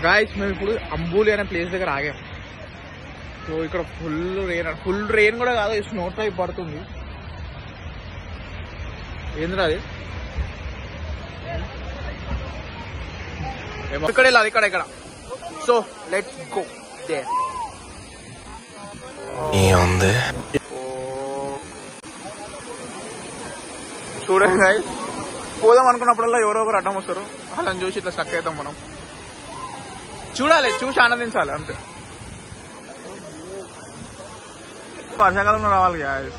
Guys మేము ఇప్పుడు అంబూలి అనే ప్లేస్ దగ్గర ఆగాం. సో ఇక్కడ ఫుల్ రెయిన్ కూడా కాదు, స్నో టైప్ పడుతుంది. ఏంద్రా అది? ఇక్కడ వెళ్ళాలి, ఇక్కడ. So let's go there. చూడండి గాయస్, పోదాం అనుకున్నప్పుడల్లా ఎవరో ఒకరు అడ్డం వస్తారు. వాళ్ళని చూసి ఇట్లా స్టక్ అవుతాం మనం. చూడాలి, చూసి ఆనందించాలి అంతే. వర్షాకాలంలో రావాలి గాయస్.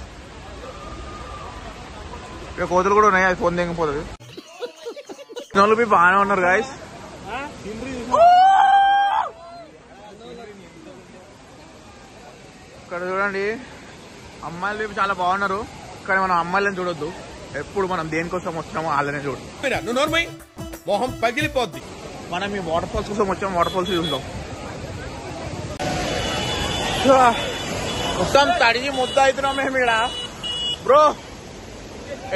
ఇక్కడ కోతులు కూడా ఉన్నాయి, అది ఫోన్ దిగిపోతుంది. వాళ్ళు బాగానే ఉన్నారు గాయస్. ఇక్కడ చూడండి, అమ్మాయిలు చాలా బాగున్నారు. ఇక్కడ మనం అమ్మాయిలను చూడొద్దు, ఎప్పుడు మనం దేనికోసం వచ్చినామో వాళ్ళనే చూడు. మొహం పగిలిపోద్ది. మనం ఈ వాటర్ ఫాల్స్ కోసం వచ్చాము, వాటర్ ఫాల్స్ చూద్దాం. మొత్తం తడిగి ముద్ద అవుతున్నాం మేము ఇక్కడ. బ్రో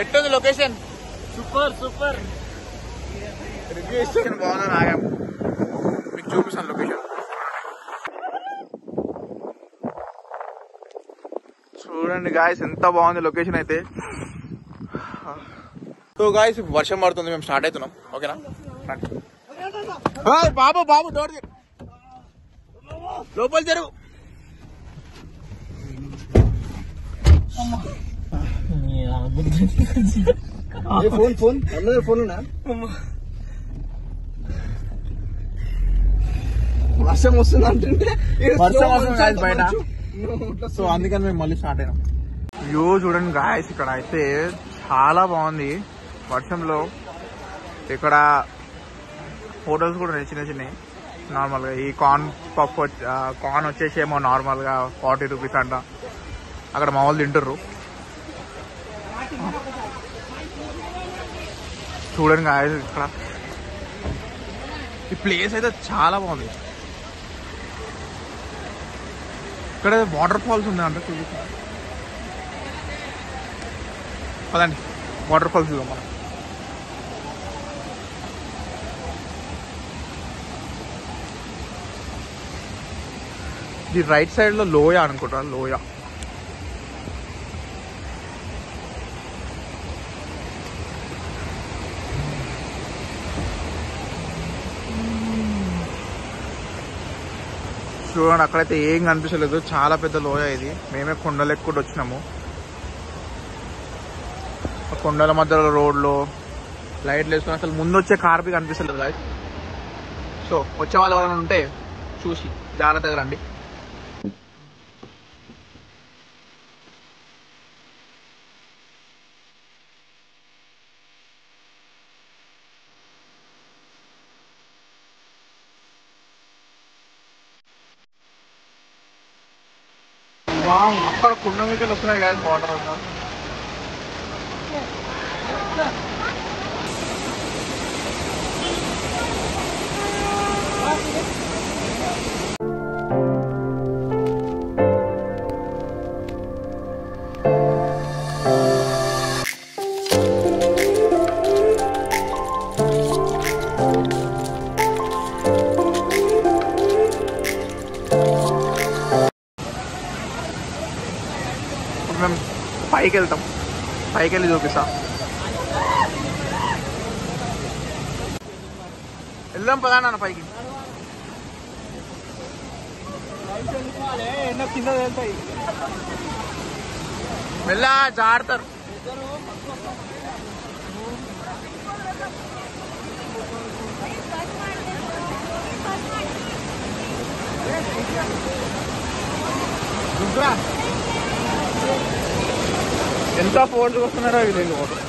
ఎట్టుంది లొకేషన్? సూపర్. బాగుందని ఆగాం, మీకు చూపిస్తాను లొకేషన్. చూడండి గాయస్, ఎంత బాగుంది లొకేషన్ అయితే. సో గాయస్ వర్షం పడుతుంది, మేము స్టార్ట్ అవుతున్నాం. ఓకేనా? బాబు డోర్ లోపల జరుగు. వర్షం వస్తుంది అంటే బయట. సో అందుకని మేము మళ్ళీ స్టార్ట్ అయినాం. వ్యూ చూడండి గాయస్, ఇక్కడ అయితే చాలా బాగుంది వర్షంలో. ఇక్కడ హోటల్స్ కూడా చిన్నవి నార్మల్గా. ఈ కార్న్ వచ్చేసి ఏమో నార్మల్గా 40 రూపీస్ అంట. అక్కడ మా వాళ్ళు తింటారు. చూడండి గాయస్, ఇక్కడ ఈ ప్లేస్ అయితే చాలా బాగుంది. ఇక్కడ వాటర్ ఫాల్స్ ఉంది అంటే చూపిస్తాను. పదండి వాటర్ ఫాల్స్ చూద్దాం మనం. ఇది రైట్ సైడ్ లో లోయ అనుకుంటా, లోయ. చూడండి, అక్కడైతే ఏం కనిపించలేదు, చాలా పెద్ద లోయ ఇది. మేమే కొండలెక్కుడు వచ్చినాము. కొండల మధ్యలో రోడ్లో లైట్లు వేసుకుని అసలు ముందు వచ్చే కార్ బి కనిపిస్తలేదు గాయస్. సో వచ్చే వాళ్ళు ఎవరైనా ఉంటే చూసి జాగ్రత్తగా రండి. అక్కడ కుండ మీదకి వస్తున్నాయి గాయస్ వాటర్ అంతా. మేము పైకి వెళ్తాం, పైకి వెళ్ళి చూపిస్తా. వెళ్దాం పదా నాన్న పైకి. కింద వెళ్తాయి, వెళ్ళా జారుతారు. ఎంత ఫోర్స్ వస్తున్నారో ఇది వాటర్.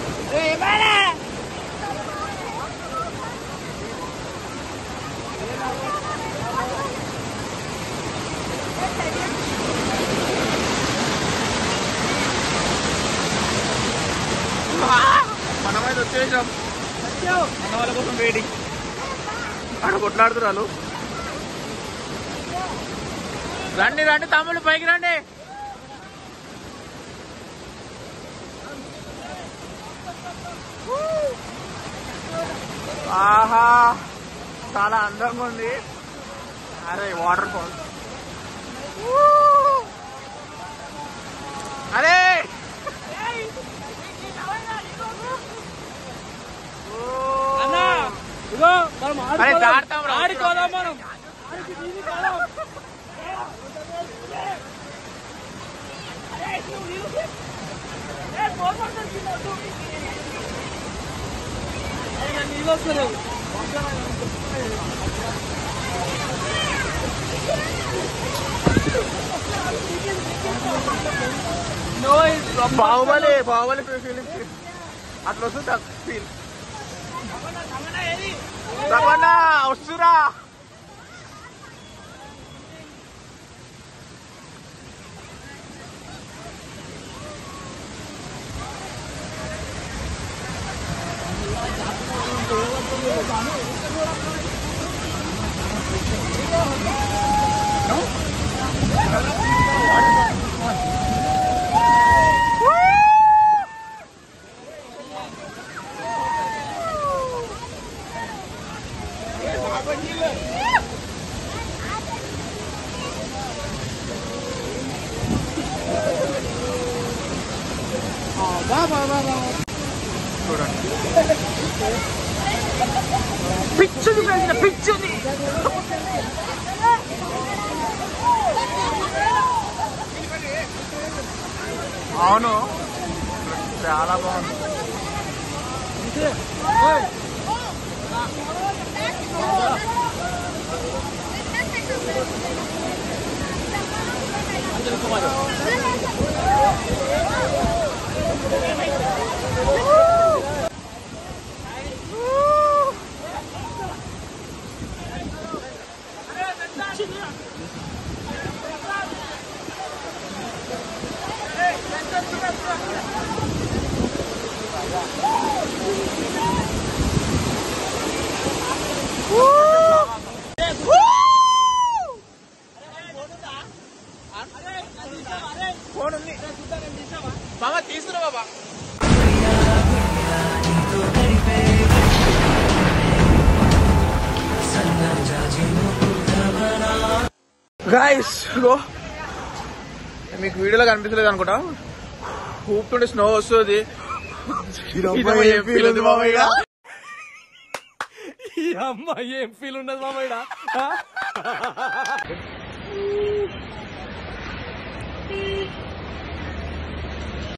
మనమైతే వచ్చేసాం, మన వాళ్ళ కోసం వెయిటింగ్. అక్కడ కొట్లాడుతున్నారు. రండి రండి తమ్ముళ్ళు, పైకి రండి. ఆహా, చాలా అందంగా ఉంది. అరే వాటర్ ఫాల్ అరే ఆడుకోదాం మనం బాహుబలి బాహుబలి ఫీలింగ్ అట్లా వస్తుంది ఫీల్ రమణ వస్తురా చూడండి పిచ్చుది పిచ్చుది అవును చాలా బాగుంది ఫోన్ ఉంది బాబా తీసుకురా బాబా గాయ్స్ మీకు వీడియోలో కనిపించలేదు అనుకుంటా ఊపుతుంటే స్నో వస్తుంది అమ్మాయి ఏం ఫీల్ ఉండదు మామయ్య